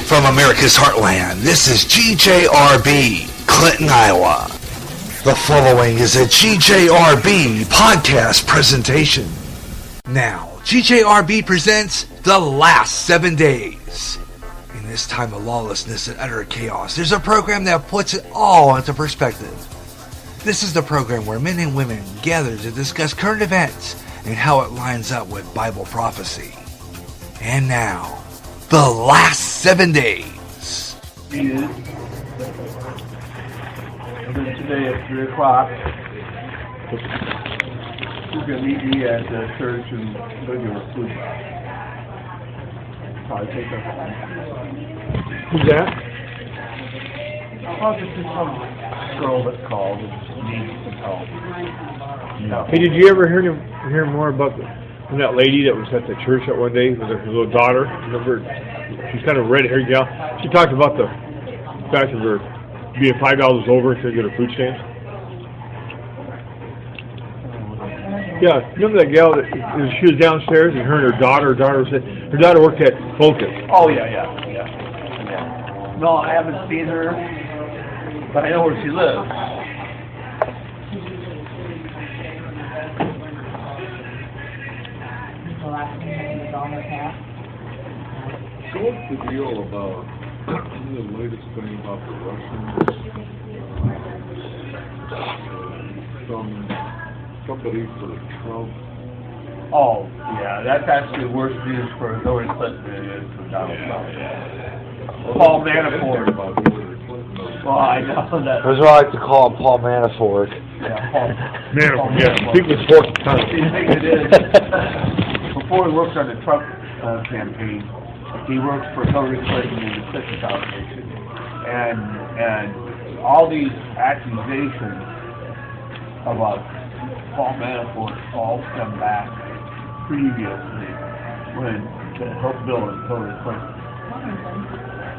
From America's heartland, this is GJRB, Clinton, Iowa. The following is a GJRB podcast presentation. Now, GJRB presents The Last 7 Days. In this time of lawlessness and utter chaos, there's a program that puts it all into perspective. This is the program where men and women gather to discuss current events and how it lines up with Bible prophecy. And now, The Last 7 Days. And then today at 3 o'clock, we're going to meet me at the church and go to a food box. Probably take that home. Who's that? Oh, this is some girl that's called and needs some help. Hey, did you ever hear more about that lady that was at the church that one day with her little daughter? Remember, she's kind of red-haired gal. She talked about the fact of her being $5 over to get her food stamps. Yeah, remember that gal that she was downstairs and her and her daughter worked at Focus. Oh, yeah. No, I haven't seen her, but I know where she lives. So what's the deal about the latest thing about the Russians? Somebody for Trump. Oh, yeah, that's actually worse news for Hillary Clinton than it is for Donald Trump. Paul Manafort. Well, I know that. That's what I like to call him, Paul Manafort. Yeah, Paul Manafort, yeah. People support the time. See, the thing it is, before he worked on the Trump campaign, he worked for Hillary Clinton and the Clinton Foundation. And all these accusations about Paul Manafort all stem back previously when Bill and Hillary Clinton.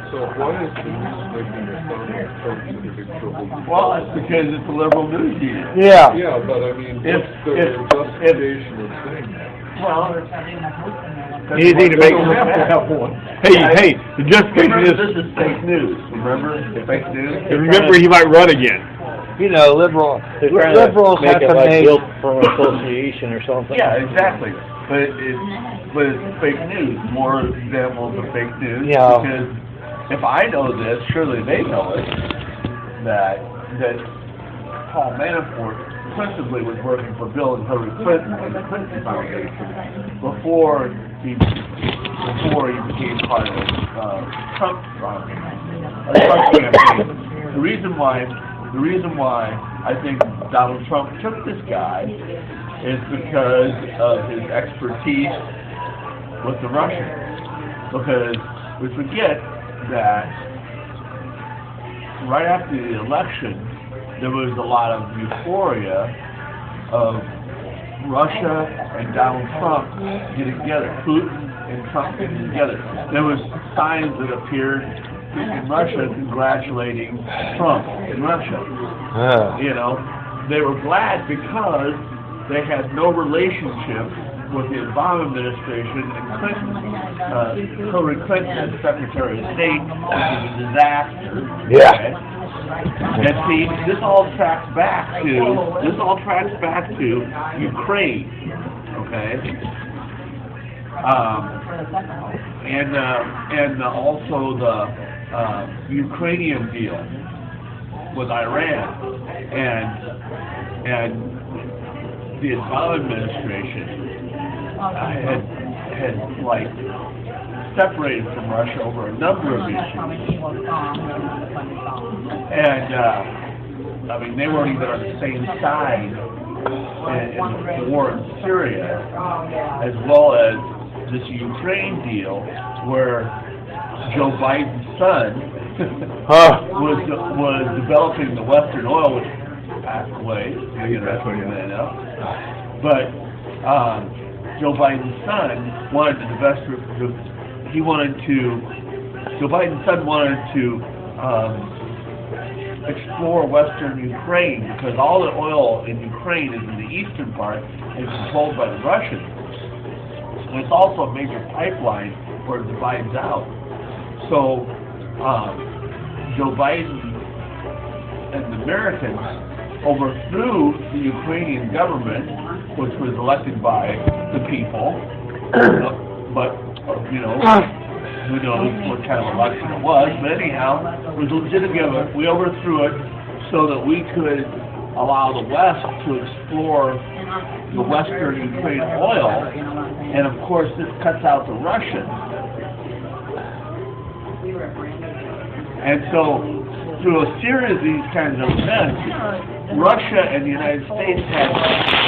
So why is the news making it sound like Trump's in big trouble? Well, it's because it's a liberal news media. Yeah. Yeah, but I mean, what's the justification of saying that? Well, Anything to make. we don't have to have one. Hey, the justification Remember, is. this is fake news. Remember, fake news. Remember, he might run again. You know, liberals They're trying liberals to make have it to like make. guilt from association or something. Yeah, exactly. But it's fake news. More examples of fake news. Yeah. Because if I know this, surely they know it. That Paul Manafort principally was working for Bill and Hillary Clinton and the Clinton Foundation before he became part of Trump campaign. The reason why I think Donald Trump took this guy is because of his expertise with the Russians. Because we forget that right after the election, there was a lot of euphoria of Russia and Donald Trump getting together, Putin and Trump getting together. There was signs that appeared in Russia congratulating Trump in Russia. You know, they were glad because they had no relationship with the Obama administration and Clinton. Hillary Clinton as Secretary of State, which was a disaster. Yeah. Okay? And see, this all tracks back to Ukraine. Okay. And also the Ukrainian deal with Iran and the Obama administration had like separated from Russia over a number of issues. And I mean, they weren't even on the same side in the war in Syria, as well as this Ukraine deal, where Joe Biden's son was developing the Western oil, which passed away. That's what you know. But Joe Biden's son wanted to divest. Joe Biden's son wanted to explore Western Ukraine, because all the oil in Ukraine is in the eastern part and controlled by the Russians. And it's also a major pipeline where it divides out. So Joe Biden and the Americans overthrew the Ukrainian government, which was elected by the people. But, you know, who knows what kind of election it was. But anyhow, it was legitimate. We overthrew it so that we could allow the West to explore the Western Ukraine oil. And of course, this cuts out the Russians. And so, through a series of these kinds of events, Russia and the United States had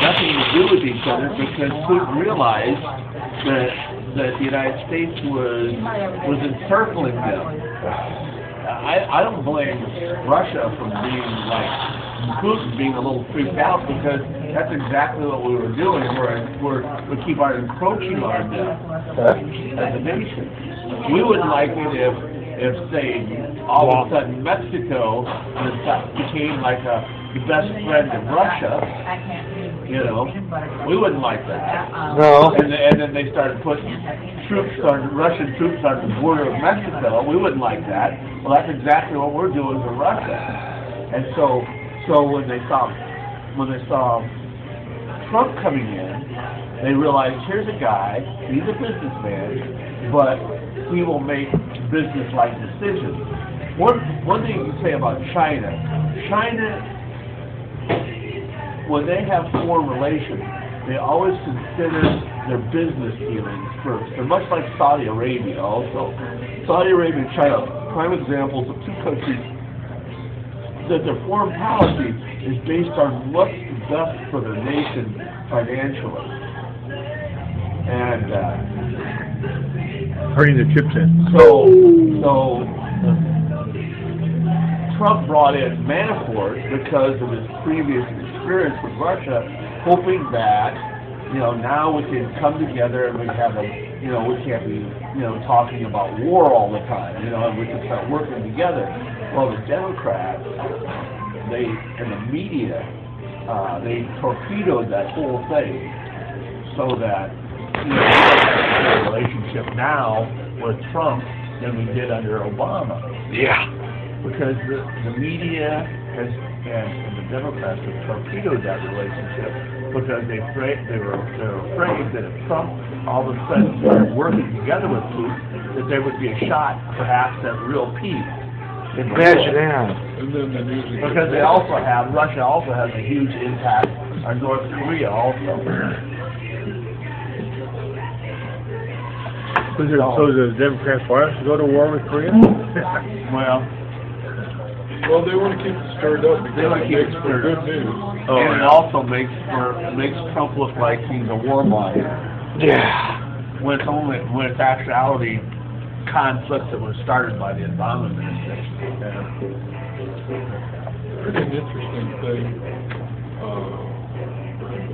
nothing to do with each other because Putin realized that the United States was encircling them. I don't blame Russia for being like Putin being a little freaked out because that's exactly what we were doing. We keep on encroaching on them as a nation. We wouldn't like it if say all of a sudden Mexico became like the best friend of Russia. You know, we wouldn't like that. No. And then they started putting Russian troops on the border of Mexico. We wouldn't like that. Well, that's exactly what we're doing to Russia. And so when they saw Trump coming in, they realized here's a guy. He's a businessman, but he will make business-like decisions. One thing you can say about China, when they have foreign relations, they always consider their business dealings first. They're much like Saudi Arabia also. Saudi Arabia and China, prime examples of two countries that their foreign policy is based on what's best for their nation financially. And Hurting the chips in. So Trump brought in Manafort because of his previous experience with Russia, hoping that, now we can come together and we have we can't be, talking about war all the time, and we can start working together. Well, the Democrats, and the media, they torpedoed that whole thing so that, we have a relationship now with Trump than we did under Obama. Yeah. Because the media and the Democrats have torpedoed that relationship because they were afraid that if Trump all of a sudden started working together with Putin, that there would be a shot, perhaps, at real peace. Imagine that. Because Russia also has a huge impact on North Korea also. So the Democrats want us to go to war with Korea? Well, they want to keep it stirred up because it makes for good news. And it also makes Trump look like he's a warmonger. Yeah. When it's actuality conflict that was started by the Obama administration. Pretty interesting thing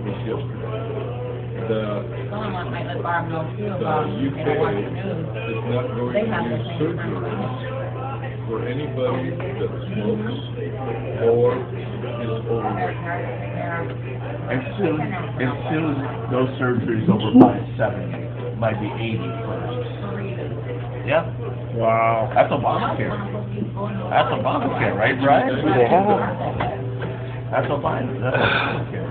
was yesterday. The UK is not going to use surgery for anybody that smokes or is overweight. And soon those surgeries over by 70, might be 80 first. Yeah. Wow. That's Obamacare. That's Obamacare, right, Brian? Yeah. That's Obamacare.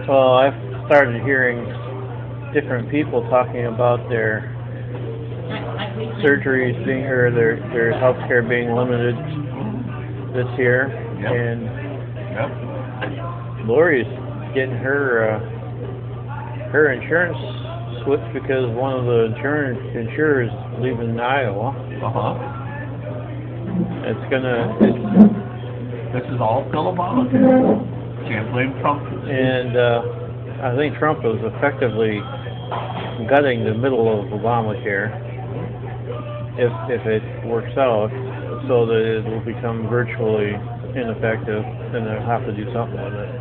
Well, I've started hearing different people talking about their surgeries being, or their health care being limited this year. Yep. And Lori's getting her insurance switched because one of the insurers leaving Iowa. This is all still Obamacare. Can't blame Trump. And I think Trump is effectively gutting the middle of Obamacare if it works out, so that it will become virtually ineffective, and they'll have to do something with it.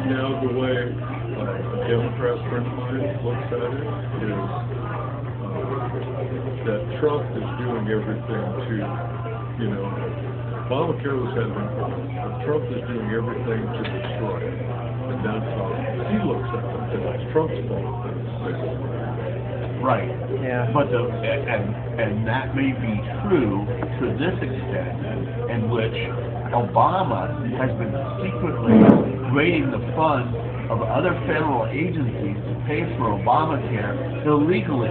Now, the way a Democrat friend of mine looks at it is that Trump is doing everything to, Obamacare was having problems, but Trump is doing everything to destroy it. And that's how he looks at it, that it's Trump's fault that it's failed. Right. Yeah. But and that may be true to this extent, in which Obama has been secretly raiding the funds of other federal agencies to pay for Obamacare illegally.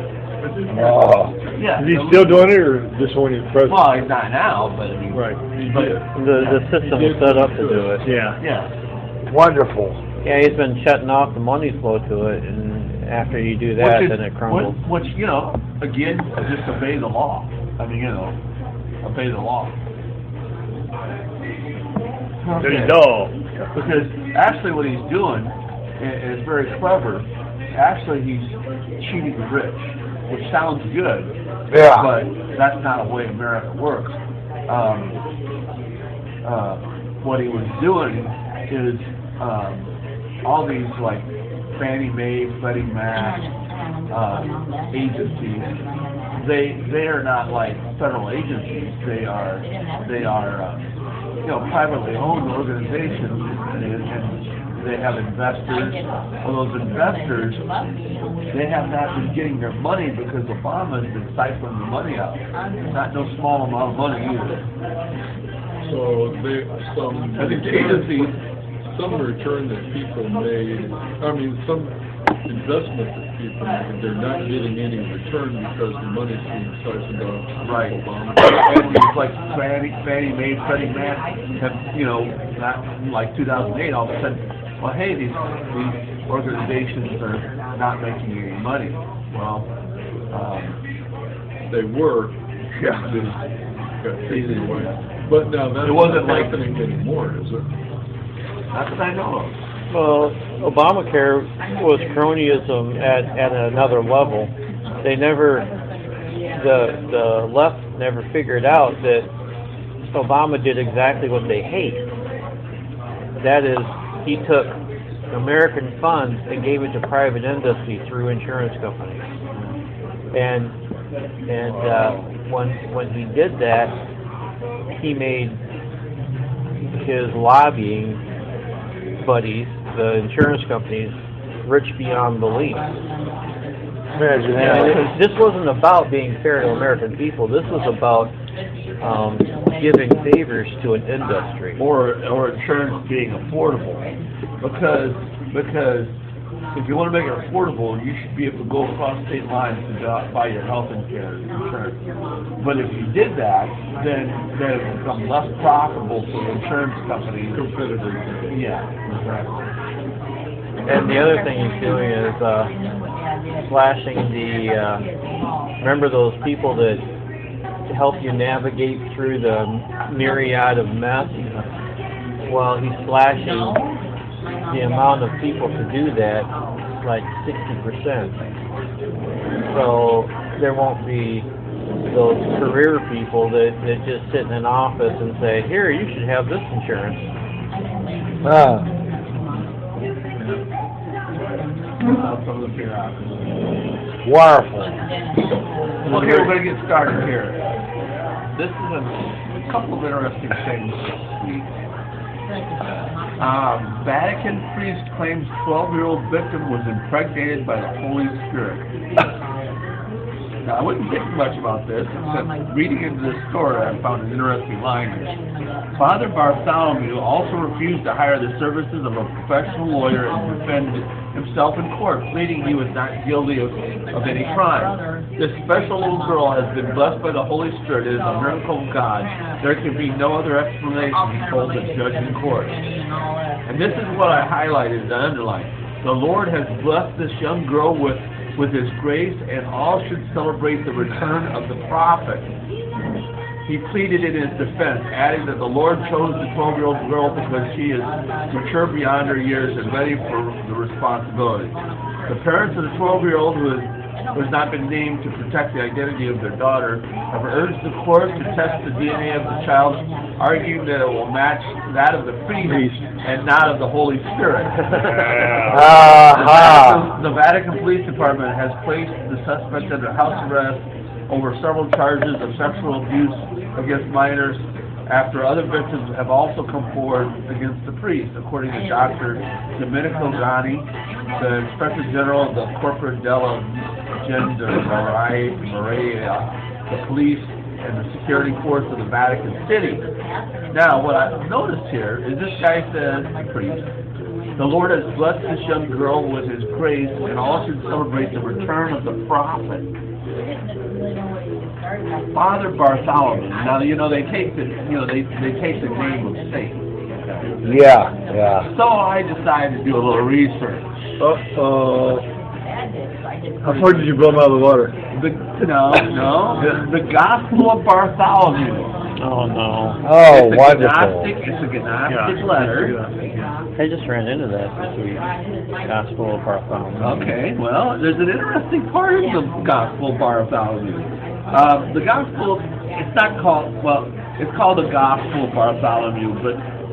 Oh. Yeah. Is he still doing it, or just when he's president? Well, he's not now, but I mean, Right. The system was set up to do it. Yeah. yeah. Wonderful. Yeah, he's been shutting off the money flow to it, and after you do that, then it crumbles. Which, you know, again, just obey the law. I mean, you know, obey the law. There you go. Because actually what he's doing is very clever. Actually, he's cheating the rich, which sounds good, Yeah. but that's not the way America works. What he was doing is all these like Fannie Mae, Freddie Mac agencies. They are not like federal agencies. They are you know, privately owned organizations, and they have investors. Well, those investors, they have not been getting their money because Obama has been siphoning the money out. Not no small amount of money either. So I think the agencies, some return that people made, I mean, some investment that people made, they're not getting any return because the money's being siphoned off. right? Obama. And these like Fannie Mae, Freddie Mac have, you know, not like 2008, all of a sudden, well, hey, these organizations are not making any money. Well, They were. yeah. Got taken away. But now that's It wasn't not like- happening anymore, is it? Not that I know of. Well, Obamacare was cronyism at another level. They never, the left never figured out that Obama did exactly what they hate. That is, he took American funds and gave it to private industry through insurance companies. And when he did that, he made his lobbying buddies, the insurance companies, rich beyond belief. Imagine And that. this wasn't about being fair to American people. This was about giving favors to an industry. Or insurance being affordable, because if you want to make it affordable, you should be able to go across state lines to buy your health insurance. But if you did that, then it would become less profitable for the insurance companies. Competitors. Yeah, exactly. And the other thing he's doing is slashing the, remember those people that help you navigate through the myriad of mess? Well, he's slashing the amount of people to do that like 60%. So there won't be those career people that just sit in an office and say, here, you should have this insurance. Some of the bureaucracy. Wonderful. Okay, we're going to get started here. This is a couple of interesting things this week. Vatican priest claims 12-year-old victim was impregnated by the Holy Spirit. Now, I wouldn't think much about this, except reading into this story, I found an interesting line here. Father Bartholomew also refused to hire the services of a professional lawyer and defend himself in court, pleading he was not guilty of any crime. This special little girl has been blessed by the Holy Spirit. It is a miracle of God. There can be no other explanation, he told the judge in court. And this is what I highlighted and underlined. The Lord has blessed this young girl with His grace, and all should celebrate the return of the prophet. He pleaded in his defense, adding that the Lord chose the 12-year-old girl because she is mature beyond her years and ready for the responsibility. The parents of the 12-year-old, who has not been named to protect the identity of their daughter, have urged the court to test the DNA of the child, arguing that it will match that of the priest and not of the Holy Spirit. The Vatican Police Department has placed the suspect under house arrest over several charges of sexual abuse against minors, after other victims have also come forward against the priest, according to Dr. Domenico Gani, the Inspector General of the Corporate della legend or Maria, the police and the security force of the Vatican City. Now, what I've noticed here is this guy says, the priest, the Lord has blessed this young girl with His grace and all should celebrate the return of the prophet. Father Bartholomew. Now, they take the, they take the name of Satan. Yeah, yeah. So I decided to do a little research. How far did you blow him out of the water? The Gospel of Bartholomew. Oh no. Oh, It's a wonderful. Gnostic letter. I just ran into that this week. Gospel of Bartholomew. Okay, well, there's an interesting part of the Gospel of Bartholomew. The Gospel, it's not called, it's called the Gospel of Bartholomew,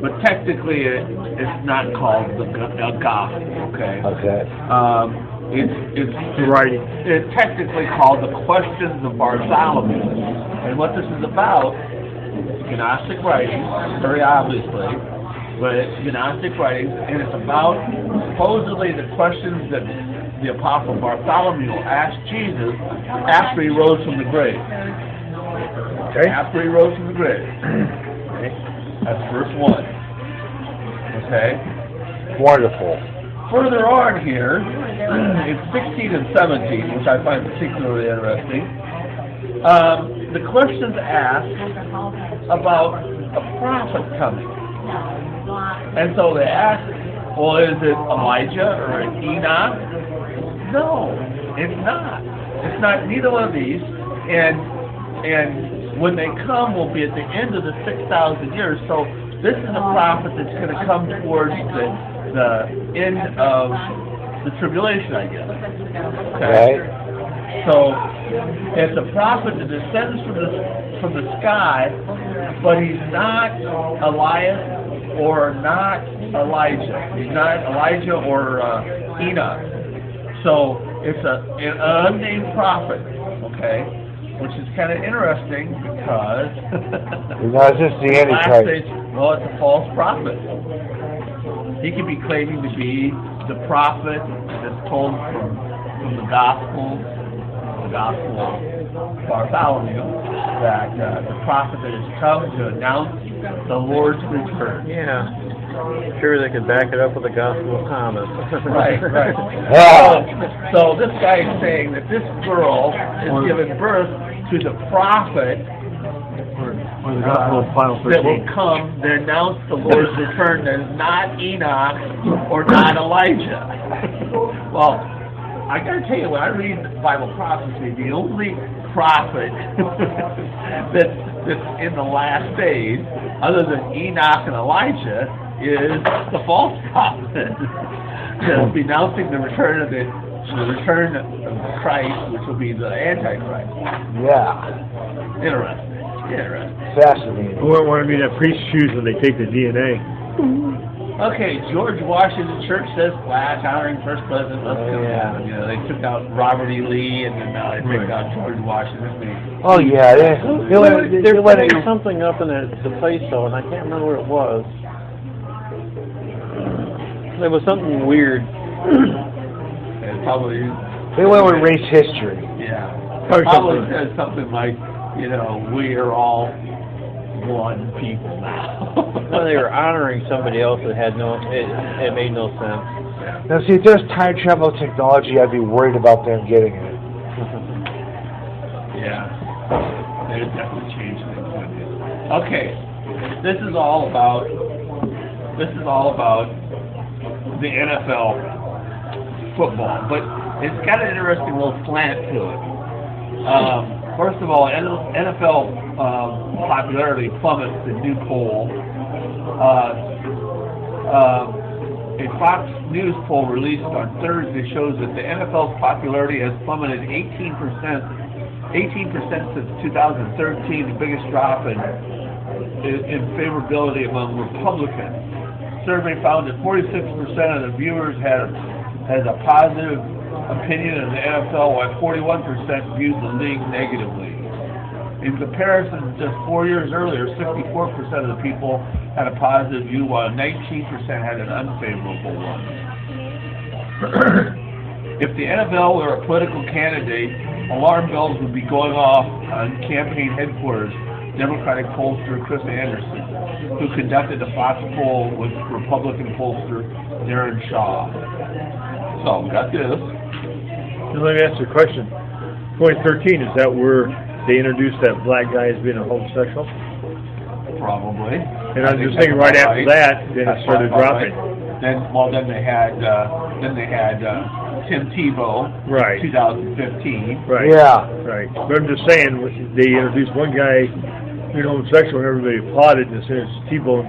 but technically it's not called the Gospel, okay? Okay. It's writing. It's technically called the Questions of Bartholomew. And what this is about, Gnostic writings, very obviously, but it's Gnostic writings, and it's about supposedly the questions that the Apostle Bartholomew asked Jesus after he rose from the grave. Okay. After he rose from the grave. Okay? That's verse 1. Okay? Wonderful. Further on here, in 16 and 17, which I find particularly interesting, the questions asked about a prophet coming. And so they ask, well, is it Elijah or Enoch? No, it's not. It's not neither one of these. And when they come, will be at the end of the 6,000 years. So this is a prophet that's going to come towards the end of the tribulation, I guess. Okay? Right. So it's a prophet that descends from the sky, but he's not Elias or not Elijah. He's not Elijah or Enoch. So it's an unnamed prophet, okay? Which is kind of interesting because It's just the Antichrist. it's a false prophet. He could be claiming to be the prophet that's told from the Gospel of Bartholomew, that the prophet that has come to announce the Lord's return. Yeah. Sure, they could back it up with the Gospel of Thomas. Right. Yeah. So this guy is saying that this girl is giving birth to the prophet Or the Gospel of Final that will 13. come to announce the Lord's return that is not Enoch or not Elijah. Well, I gotta tell you, when I read Bible prophecy, the only prophet that's in the last days, other than Enoch and Elijah, is the false prophet that's announcing the return of Christ, which will be the Antichrist. Yeah. Interesting. Fascinating. I wouldn't want to be in that priest's shoes when they take the DNA. Okay, George Washington Church says flash honoring first president. Let's go. Yeah. They took out Robert E. Lee, and then now they took out George Washington. Oh yeah. They're putting something up in the place though, and I can't remember what it was. There was something weird. And probably. They went with race history. Yeah. Probably Probably said something like, we are all one people now. Well, they were honoring somebody else that had it made no sense. Now see, if there's time travel technology, I'd be worried about them getting it. Yeah. They definitely changed things. Okay. This is all about the NFL football, but it's got an interesting little slant to it. First of all, NFL popularity plummets. The new poll. A Fox News poll released on Thursday shows that the NFL's popularity has plummeted 18% since 2013, the biggest drop in favorability among Republicans. Survey found that 46% of the viewers has a positive opinion of the NFL, while 41% viewed the league negatively. In comparison, just 4 years earlier, 64% of the people had a positive view, while 19% had an unfavorable one. If the NFL were a political candidate, alarm bells would be going off on campaign headquarters. Democratic pollster Chris Anderson, who conducted a Fox poll with Republican pollster Darren Shaw. So, we got this. Now, let me ask you a question. 2013, is that where they introduced that black guy as being a homosexual? Probably. And I'm just thinking right after that, then it started dropping. Then they had Tim Tebow, Right. 2015. Right. Yeah. Right. But I'm just saying, they introduced one guy being homosexual, and everybody applauded. And as soon as Tebow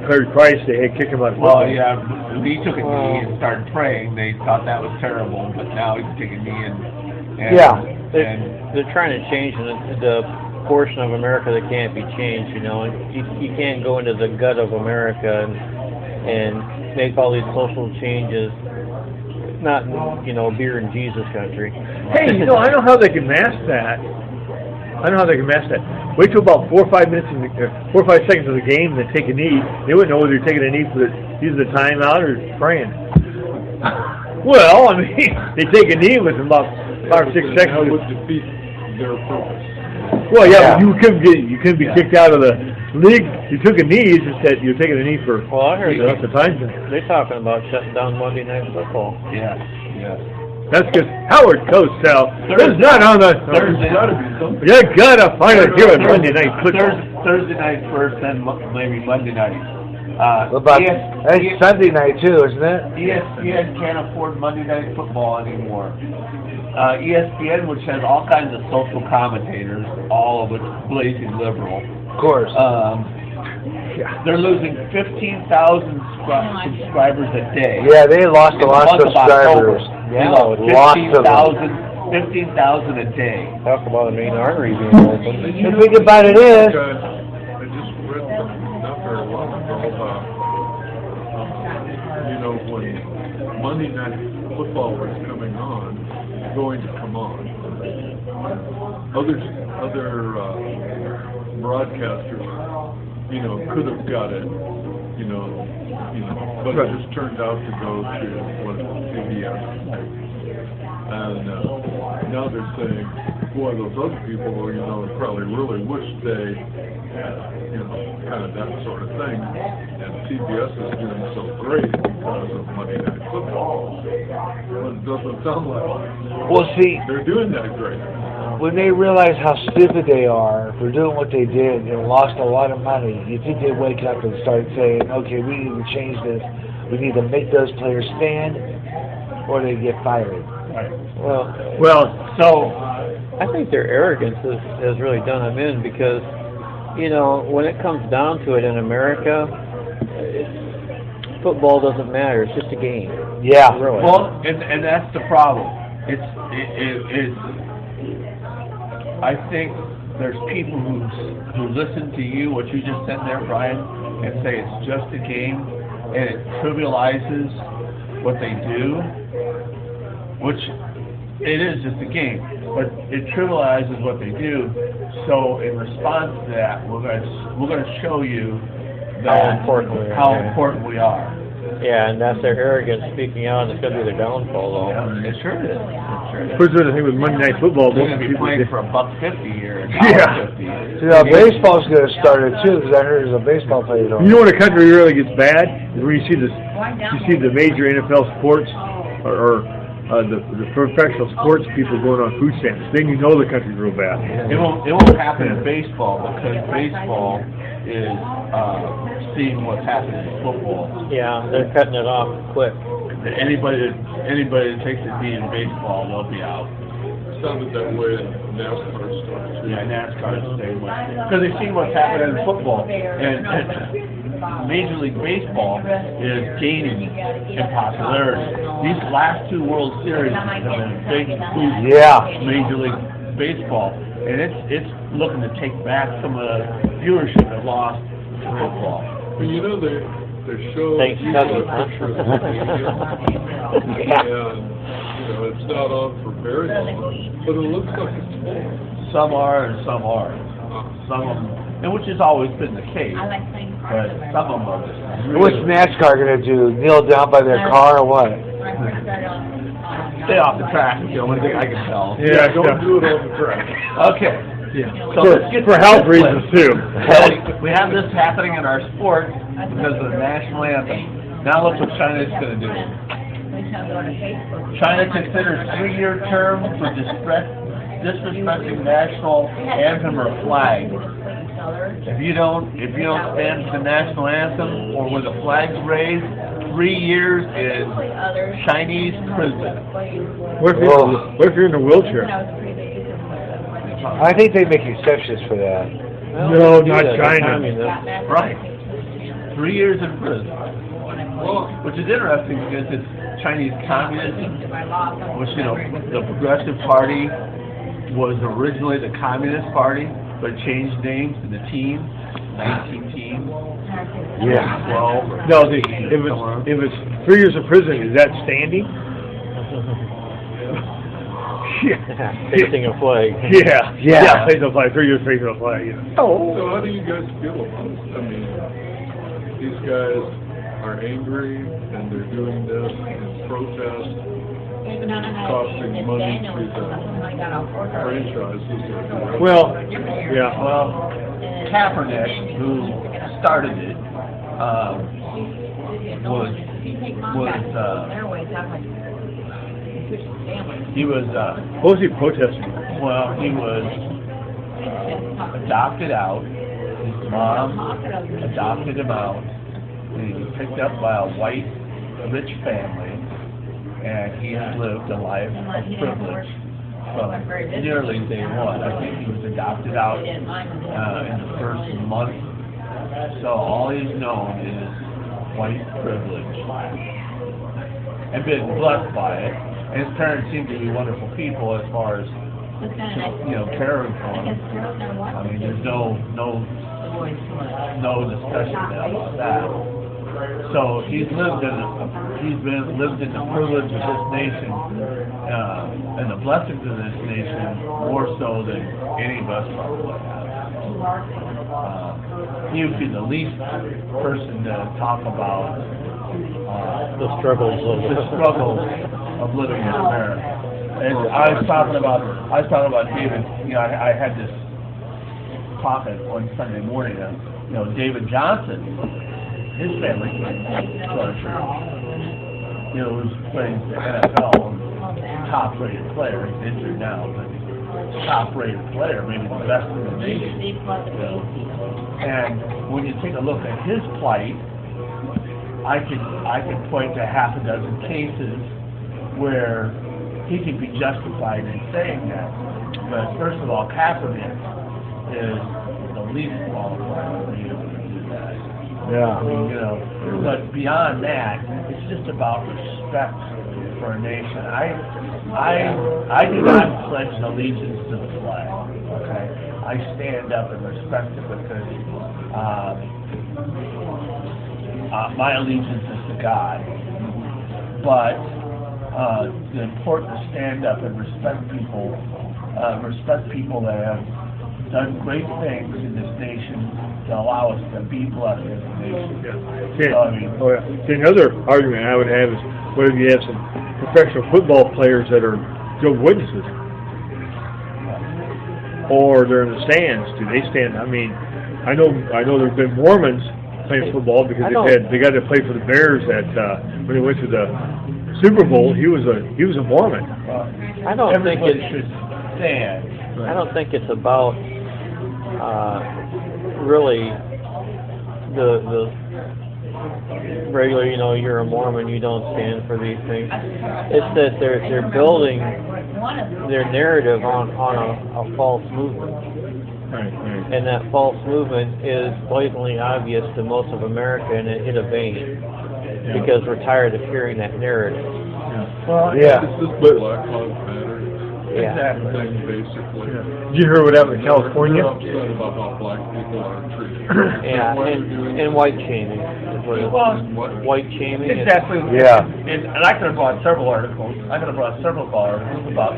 declared Christ, they had kicked him out of football. Well, yeah, when he took a knee and started praying, they thought that was terrible. But now he's taking a knee and Yeah. They're trying to change the portion of America that can't be changed. You know, you can't go into the gut of America and make all these social changes. Not in, you know, beer and Jesus country. Hey, you know, I know how they can mask that. Wait till about 4 or 5 minutes, 4 or 5 seconds of the game, and then take a knee. They wouldn't know whether you're taking a knee for using the timeout or praying. Well, I mean, they take a knee with about 5 or 6 seconds. That would defeat their purpose. Well, yeah, but you couldn't be kicked out of the league. You took a knee. It's just that you're taking a knee for. Well, I heard the time. they're talking about shutting down Monday Night Football. yeah. That's because Howard Cosell is not on the. Thursday. You gotta find it here on Monday Night Football. Thursday night first, then maybe Monday night. What about it's Sunday night too, isn't it? ESPN can't afford Monday Night Football anymore. ESPN, which has all kinds of social commentators, all of it blazing liberal. Of course. They're losing 15,000 subscribers a day. Yeah, they lost a lot of subscribers. Yeah, lots of them. 15,000 a day. Talk about a main artery being open. The thing about it is, I just read something not very long ago about, you know, when Monday Night Football was going to come on, other broadcasters, you know, could have got it, you know, but it just turned out to go to CBS. And now they're saying, boy, those other people, you know, probably really wish they, you know, kind of that sort of thing. And CBS is doing so great because of Monday Night Football. But it doesn't sound like well, see, they're doing that great. when they realize how stupid they are for doing what they did and lost a lot of money, you think they'd wake up and start saying, okay, we need to change this. We need to make those players stand or they get fired. Right. Well, So I think their arrogance has really done them in because, you know, when it comes down to it in America, football doesn't matter. It's just a game. Yeah. Really. Well, and that's the problem. I think there's people who listen to you, what you just said there, Brian, and say it's just a game, and it trivializes what they do, which it is just a game, but it trivializes what they do. So in response to that, we're going to show you that how important we are. Yeah, and that's their arrogance speaking out, and it's going to be their downfall, though. Yeah, it sure is. first the thing with Monday Night Football, They're most going to be people playing say, for $1.50 here. Yeah. See, now baseball's going to start it too, because I heard there's a baseball player on. you know when a country really gets bad is when you see the major NFL sports or the professional sports people going on food stamps. Then you know the country's real bad. It won't happen in baseball because baseball is seeing what's happening in football. Yeah, they're cutting it off quick. Anybody that takes a knee in baseball, they'll be out. Sounded that way in NASCAR stuff too. Yeah, NASCAR is the same way. Because they see what's happening in football. And Major League Baseball is gaining in popularity. These last two World Series have been a big boost to Major League Baseball. And it's looking to take back some of the viewership it lost to football. Well, you know, they show Thanks, people cousin. a picture of the stadium, and you know, it's not on for very long, but it looks like it's full. Some are and some aren't. Some of them, and which has always been the case. But some of them are just really. What's NASCAR going to do? Kneel down by their car or what? stay off the track. Is the only thing I can tell. Yeah, Don't do it on the track. Okay. Yeah. So let's get For to health this reasons place. too. We have this happening in our sport because of the national anthem. Now look what China's going to do. China considers 3-year term for disrespecting national anthem or flag. If you don't stand for the national anthem or when the flag's raised, 3 years is Chinese prison. What if you're in a wheelchair? I think they make exceptions for that. No, not China. Right. 3 years in prison. Which is interesting because it's Chinese communism, which, the Progressive Party was originally the Communist Party, but changed names to the Team, 19 Team. Yeah. 12. No, if it's 3 years in prison, is that standing? Facing a flag. Yeah, facing a flag. 3 years facing a flag. Yeah. So how do you guys feel about it? I mean, these guys are angry and they're doing this in protest, costing money to the franchises. Well, Kaepernick, who started it, he was what was he protesting? he was adopted out. His mom adopted him out. He was picked up by a white, rich family, and he has lived a life of privilege from nearly day one. I think he was adopted out in the first month, so all he's known is white privilege, and been blessed by it. And his parents seem to be wonderful people as far as caring for him. I mean, there's no discussion about that. So he's lived in the privilege of this nation and the blessings of this nation more so than any of us probably have. He would be the least person to talk about The struggles of living in America. And I was talking about David. I had this topic on Sunday morning. David Johnson, his family, was playing the NFL, top-rated player. He's injured now, but top-rated player, maybe the best in the nation. And when you take a look at his plight, I could point to half a dozen cases where he could be justified in saying that. But first of all, Kaepernick is the least qualified for you to do that. Yeah. I mean, but beyond that, it's just about respect for a nation. I do not pledge allegiance to the flag. Okay, I stand up and respect it because my allegiance is to God. But it's important to stand up and respect people that have done great things in this nation to allow us to be blessed as a nation. Yeah. So, I mean, See, another argument I would have is, what if you have some professional football players that are good witnesses? Or they're in the stands. Do they stand? I mean, I know there's been Mormons playing football because they got to play for the Bears when they went to the Super Bowl. He was a Mormon. I don't think everybody should stand. I don't think it's about really the regular, you're a Mormon, you don't stand for these things. It's that they're building their narrative on a false movement. Right. And that false movement is blatantly obvious to most of America, and it hit a vein because we're tired of hearing that narrative. Well, It's this Black Lives Matter Exactly. thing, basically. Did you hear what happened in California? They're upset about how black people are treated. Yeah, and white shaming is what it is. Well, White shaming. exactly. Yeah. And I could have brought several articles. I could have brought several articles about,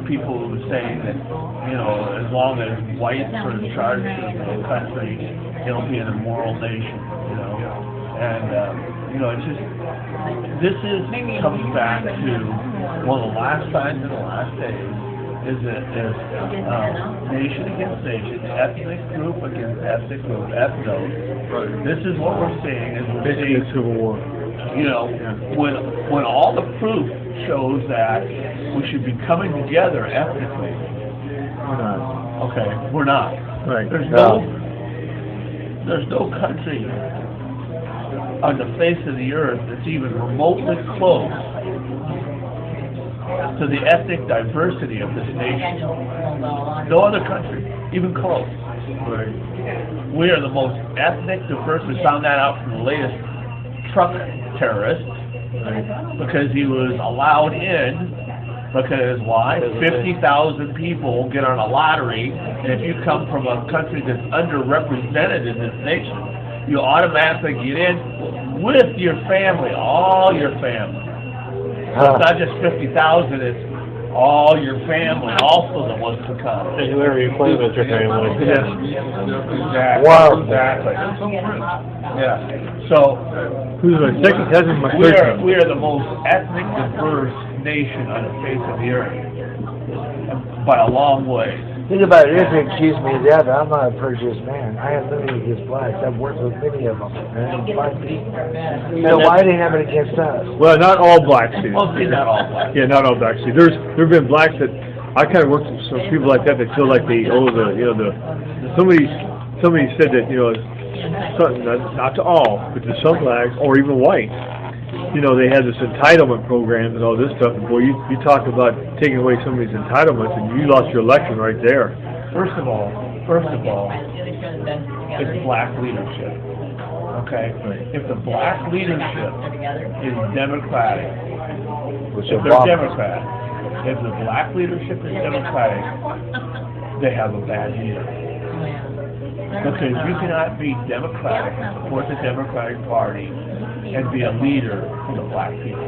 people who were saying that, as long as whites are in charge of the country, it'll be an immoral nation, And, it's just, comes back to One of the last signs in the last days is that nation against nation, ethnic group against ethnic group, ethnos. Right. This is what we're seeing. Is we're Basically seeing, a civil war. you know, when all the proof shows that we should be coming together ethnically. We're not. Okay, we're not. Right. There's no country on the face of the earth that's even remotely close to the ethnic diversity of this nation. No other country, even close. Right. We are the most ethnic diverse. We found that out from the latest truck terrorist because he was allowed in. Because why? 50,000 people get on a lottery, and if you come from a country that's underrepresented in this nation, you automatically get in with your family, all your family. So it's not just 50,000, it's all your family also that wants to come. And whoever you claim as your family. Yeah. Exactly. Wow. Exactly. Yeah. So Who's my second cousin? My we third are the most ethnic diverse nation on the face of the earth by a long way. Think about it, if they accuse me of that, I'm not a prejudiced man. I have nothing against blacks. I've worked with many of them. And black people. So why do they have it against us? Well, not all blacks do. Well, see, not all black. Yeah, not all blacks do. There've been blacks that I kind of worked with some people like that that feel like they owe somebody said that something not to all, but to some blacks or even white. They had this entitlement program and all this stuff. And boy, you talk about taking away somebody's entitlements, and you lost your election right there. First of all, it's black leadership. Okay? If the black leadership is democratic, if the black leadership is democratic, they have a bad leader. Because you cannot be democratic and support the Democratic Party and be a leader for the black people.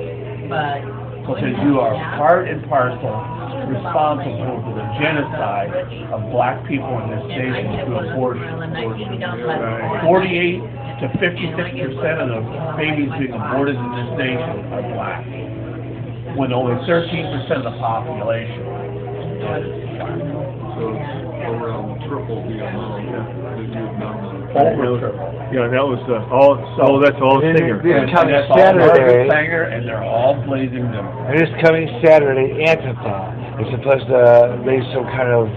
Because you are part and parcel responsible for the genocide of black people in this nation through abortion. 48 to 56% of the babies being aborted in this nation are black, when only 13% of the population is black. So around triple the amount that you've known. Yeah, that was that's all Singer. This And coming that's all Saturday, Margaret Sanger, and they're all blazing them. and this coming Saturday, Antifa is supposed to raise some kind of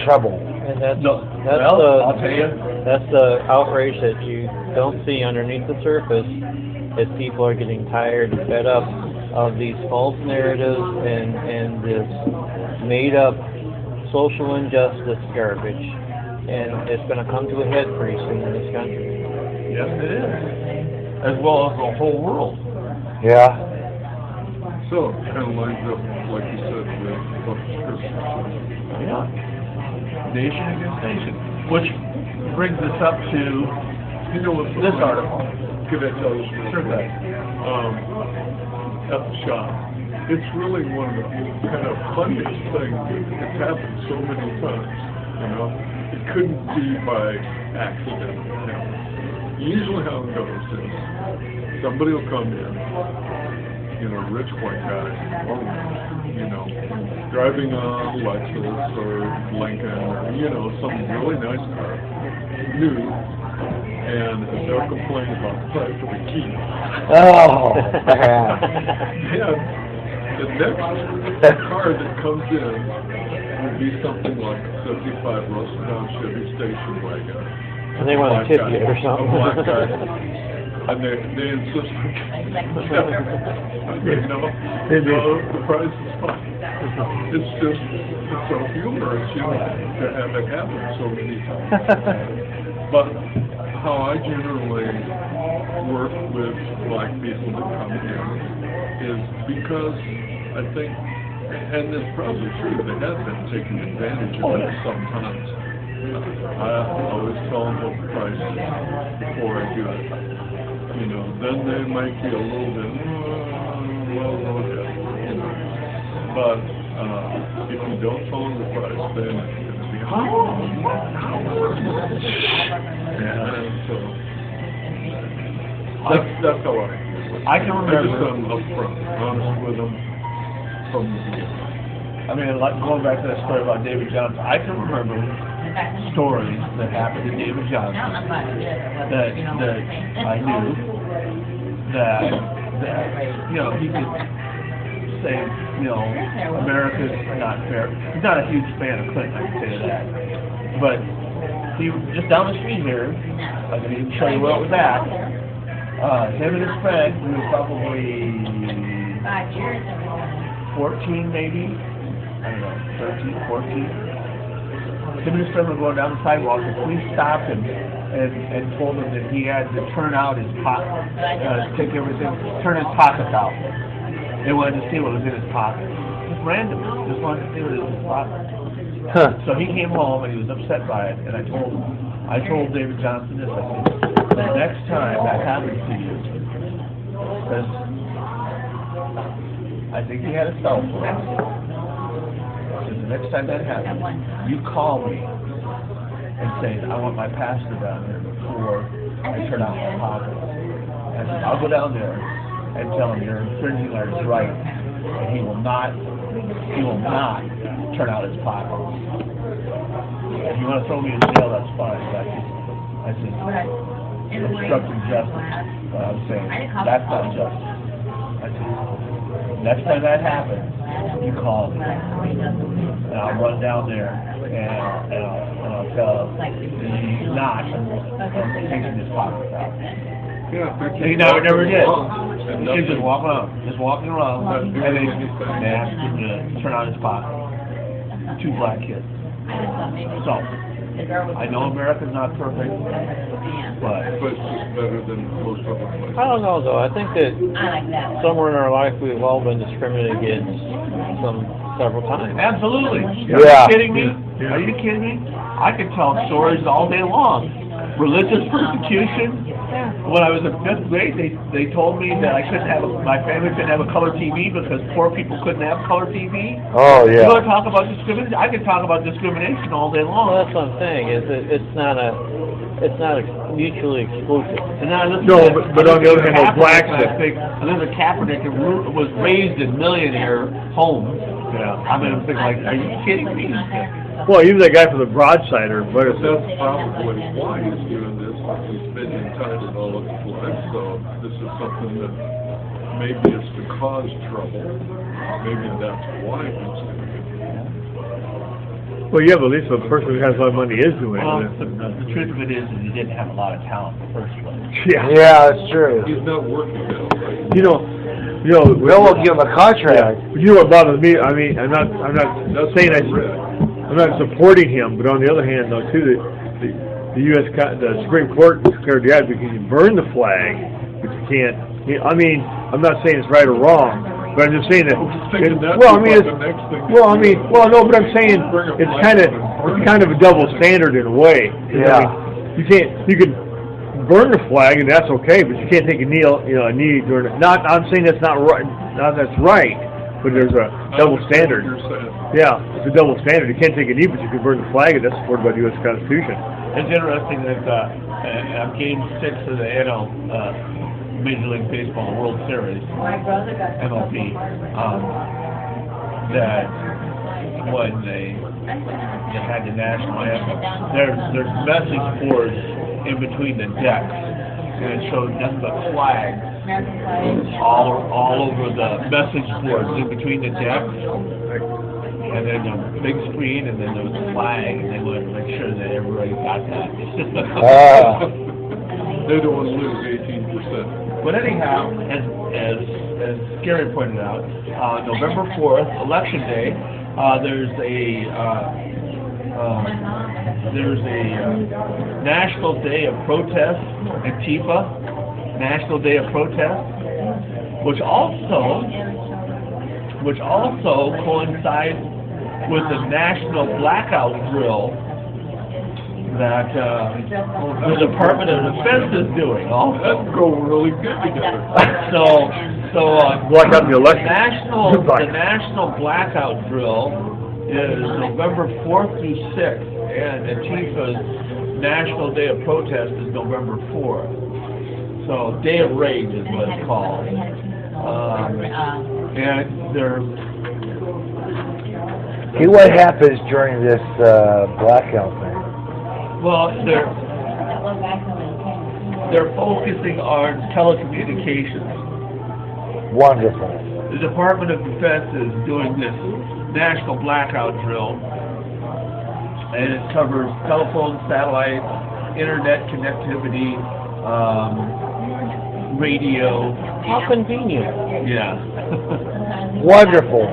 trouble. And that's I'll tell you. that's the outrage that you don't see underneath the surface, is people are getting tired and fed up of these false narratives and this made up social injustice garbage, and it's going to come to a head pretty soon in this country. Yes, it is. As well as the whole world. Yeah. So it kind of lines up, like you said, with what the scripture says. Yeah. Nation against nation. Which brings us up to this article. Could I tell you something? Sure thing. At the shop. It's really one of the kind of funniest things that's happened so many times, It couldn't be by accident. Usually how it goes is somebody will come in, rich white guy, or, driving a Lexus or Lincoln or, some really nice car, new, and they'll complain about the price of the key. Oh, man. Yeah. The next car that comes in would be something like a 75 rusted out Chevy station wagon. And they want to tip you or something. A black guy. And they insist the price is fine. It's so humorous, to have it happen so many times. But how I generally work with black people that come in is because I think, and it's probably true, they have been taking advantage of it sometimes. I always tell them what the price is before I do it. Then they might be a little bit, okay, But if you don't tell them the price, then it's going to be, and so that's how I can remember. I'm upfront, honest with them. from the beginning. I mean, like going back to that story about David Johnson, I can remember stories that happened to David Johnson that I knew that you know, he could say, you know, America's not fair. He's not a huge fan of Clinton, I can say that. But he just down the street here, I can even show you where it was at. Him and his friend, who was probably 14 maybe, I don't know, 13, 14. Him and his friend were going down the sidewalk, and police stopped him and told him that he had to turn out his take everything, turn his pockets out. They wanted to see what was in his pocket. Just random, just wanted to see what was in his pocket. Huh. So he came home and he was upset by it, and I told David Johnson this, I said, the next time that happens to you, because I think he had a cell phone. I said, the next time that happens, you call me and say, I want my pastor down there before I turn out my pockets. I said, I'll go down there and tell him you're infringing our rights, and he will not turn out his pockets. If you want to throw me in jail, that's fine. I said, obstructing justice. But I'm saying, that's not justice. I said, next time that happens, you call me. And I'll run down there and I'll tell him that he's not taking his pockets out. Yeah, He never did. He's just walking around, and they asked him to turn out his pocket. 2 black kids. So, I know America's not perfect, but it's just better than most other places. I don't know though. I think that somewhere in our life we've all been discriminated against several times. absolutely. Yeah. Are you kidding me? Are you kidding me? I could tell stories all day long. Religious persecution. When I was in 5th grade, they told me that my family couldn't have a color TV because poor people couldn't have color TV. Oh, You yeah. want to talk about discrimination? I could talk about discrimination all day long. Well, that's what I'm saying. Is it's not mutually exclusive. And then I listen No, to- but on the other hand, those blacks and I think Linda Kaepernick was raised in millionaire homes. Yeah. I mean, I'm thinking like, are you kidding me? Well, even that guy from the Broadsider, but But that's probably why he's doing this. He's been entitled all of his life, so this is something that maybe it's to cause trouble. Maybe that's why he's doing it. well, yeah, but at least the person who has a lot of money is doing Well, it. the truth of it is that he didn't have a lot of talent in the first place. Yeah. Yeah, that's true. He's not working now, right? You know, Bill will give him a contract. you know what bothers me? I mean, I'm not saying I'm not supporting him, but on the other hand, though, too, the Supreme Court declared the because you can burn the flag, but you can't. I mean, I'm not saying it's right or wrong, but I'm just saying that. Well, no, but I'm saying it's kind of a double standard in a way. Yeah. I mean, you can burn the flag and that's okay, but you can't take a knee during it. I'm saying that's not right. That's right, but there's a double standard. Yeah, it's a double standard. You can't take a knee, but you can burn the flag, and that's supported by the U.S. Constitution. It's interesting that Game 6 of the NL Major League Baseball World Series, MLB, that when they had the national anthem, there's message boards in between the decks, and it showed nothing but flags all over the message boards in between the decks. And then a big screen, and then there was a flag, and they wanted to make sure that everybody got that. They don't want to lose 18%. But anyhow, as Gary pointed out, November 4th, Election Day, there's a National Day of Protest, Antifa, National Day of Protest, which also coincides with the national blackout drill that the Department of Defense is doing. Also, That go really good together. so Blackout the election. the national blackout drill is November 4th through 6th, and Antifa's National Day of Protest is November 4th. So Day of Rage is what it's called. And Hey, what happens during this blackout thing? Well, they're focusing on telecommunications. Wonderful. The Department of Defense is doing this national blackout drill, and it covers telephone, satellite, internet connectivity, radio. How convenient. Yeah. Wonderful.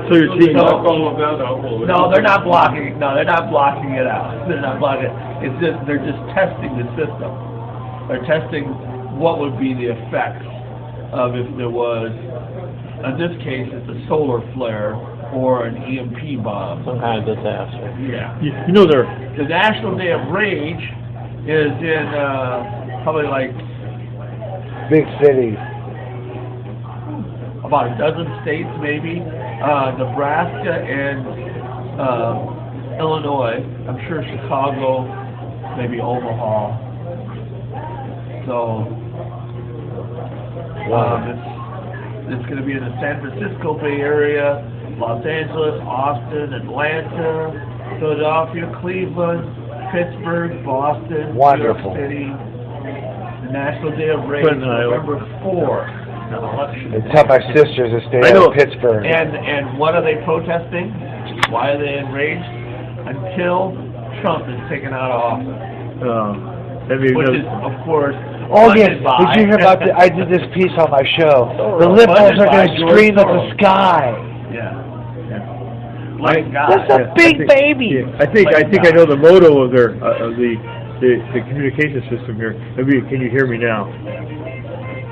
So you're seeing Knock all of that out. No, they're not blocking. No, they're not blocking it out. They're not blocking it. It's just they're just testing the system. They're testing what would be the effects of if there was, in this case, it's a solar flare or an EMP bomb. Some kind of disaster. Yeah. You know they're The National Day of Rage is in probably like Big cities. about a dozen states, maybe. Nebraska and Illinois. I'm sure Chicago, maybe Omaha. So it's going to be in the San Francisco Bay Area, Los Angeles, Austin, Atlanta, Philadelphia, Cleveland, Pittsburgh, Boston, Wonderful. New York City. The National Day of Rage, November 4th. They tell my sisters to stay out of Pittsburgh. And what are they protesting? Why are they enraged? Until Trump is taken out of office. Which is, of course, Oh yeah, funded by... did you hear about I did this piece on my show. The Funded liberals are by going to George scream at the Soros. sky. Yeah. Like God. That's a big baby. Yeah, I think I know the motto of their of the communication system here. Maybe can you hear me now?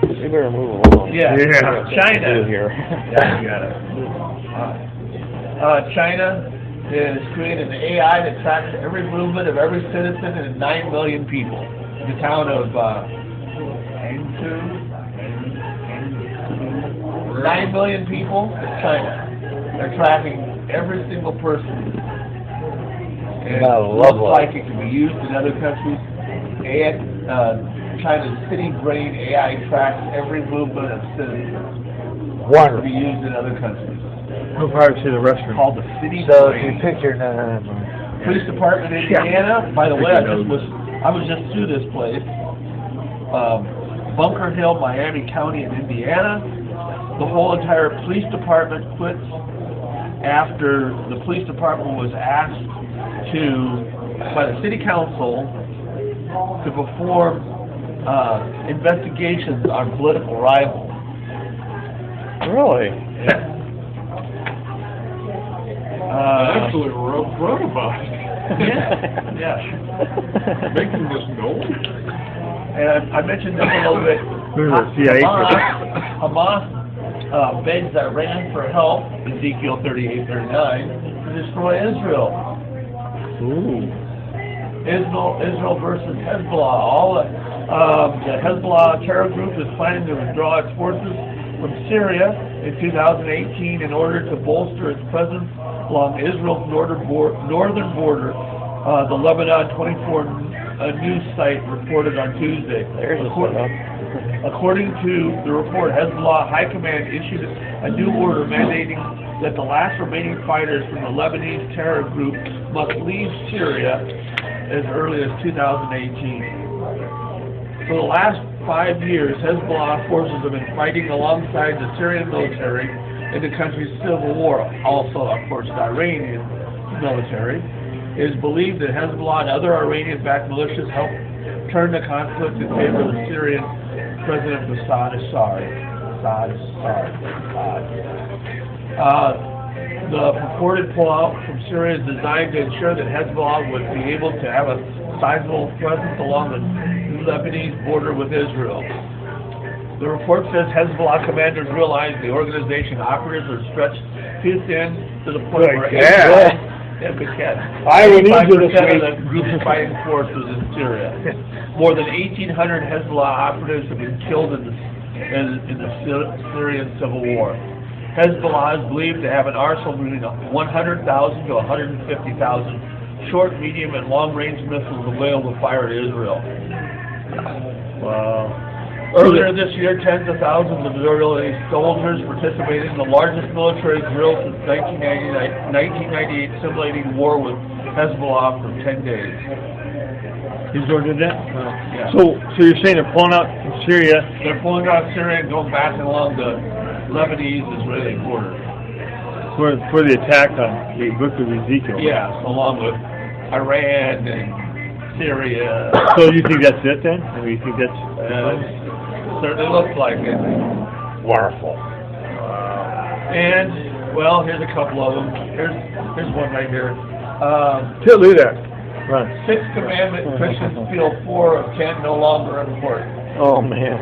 We better move along. Yeah. Yeah. China. Here. Yeah, you got it. China is creating an AI that tracks every movement of every citizen and 9 million people. The town of 9 million people in China. They're tracking every single person. And I it love looks like it can be used in other countries. China's city brain AI tracks every movement of citizens. To be Wonderful. used in other countries. No privacy in the restroom. Called the city So if you brain. pick your Police Department in Indiana. By the way, I was just through this place. Bunker Hill, Miami County in Indiana. The whole entire police department quit after the police department was asked by the city council to perform investigations on political rivals. Really? Actually, we're upfront about it. Yeah. Making this known. And I mentioned this a little bit. Hamas begs Iran for help, Ezekiel 38:39, to destroy Israel. Ooh. Israel versus Hezbollah. The Hezbollah terror group is planning to withdraw its forces from Syria in 2018 in order to bolster its presence along Israel's northern border. The Lebanon 24 news site reported on Tuesday. According to the report, Hezbollah High Command issued a new order mandating that the last remaining fighters from the Lebanese terror group must leave Syria as early as 2018. For the last 5 years, Hezbollah forces have been fighting alongside the Syrian military in the country's civil war. Also, of course, the Iranian military. It is believed that Hezbollah and other Iranian-backed militias helped turn the conflict in favor of the Syrian President Assad. The purported pullout from Syria is designed to ensure that Hezbollah would be able to have a sizable presence along the Lebanese border with Israel. The report says Hezbollah commanders realize the organization operatives are stretched too thin to the point where I will need you this 85% week. of the group's fighting forces in Syria. More than 1,800 Hezbollah operatives have been killed in the Syrian civil war. Hezbollah is believed to have an arsenal moving 100,000 to 150,000 short, medium, and long-range missiles available to fire at Israel. Wow. Earlier this year, tens of thousands of Israeli soldiers participated in the largest military drill since 1998, simulating war with Hezbollah for 10 days. Israel did that? Yeah. So you're saying they're pulling out from Syria? They're pulling out of Syria and going back along the Lebanese-Israeli border. For the attack on the book of Ezekiel? Yes, along with Iran and Syria. So you think that's it then? I mean, you think that's... certainly looks like it. Wonderful. And, well, here's a couple of them. Here's one right here. Look at that. Run. Sixth commandment, Christians feel 4 of 10 no longer important. Oh, man.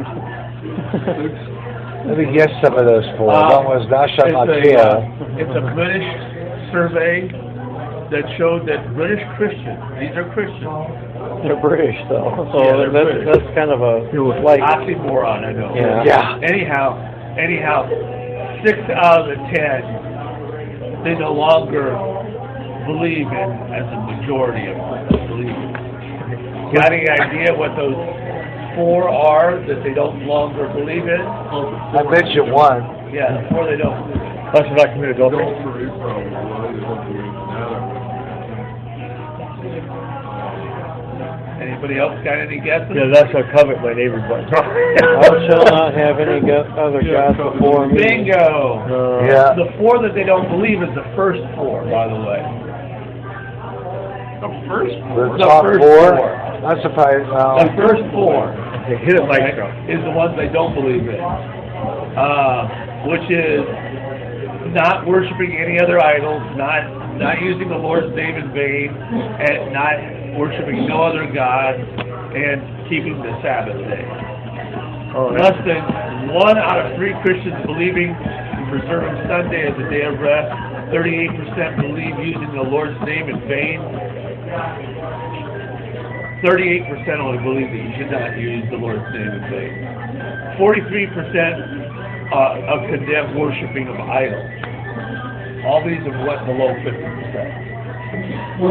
Let me guess some of those 4. One was thou shalt not kill. It's a British survey that showed that British Christians, these are Christians. They're British, though. So Yeah, they're that's kind of a like oxymoron, I know. Yeah. Anyhow, 6 out of the 10 they no longer believe in as a majority of believers. Got any idea what those 4 are that they don't longer believe in? I mentioned one. Yeah, 4 they don't. That's if I committed adultery. Adultery, probably. Anybody else got any guesses? Yeah, that's a covet my neighbor's wife. Thou shalt not have any other gods before me. Bingo! Yeah. The 4 that they don't believe is the first 4, by the way. The first The The top first 4? four. Not surprised. No. The first 4 They hit it like so. is the ones they don't believe in, which is not worshiping any other idols, not using the Lord's name in vain, and not worshiping no other god, and keeping the Sabbath day. Oh, Less than 1 out of 3 Christians believing in preserving Sunday as a day of rest. 38% believe using the Lord's name in vain. 38% only believe that you should not use the Lord's name in vain. 43% of condemn worshiping of idols. All these have went below 50%. So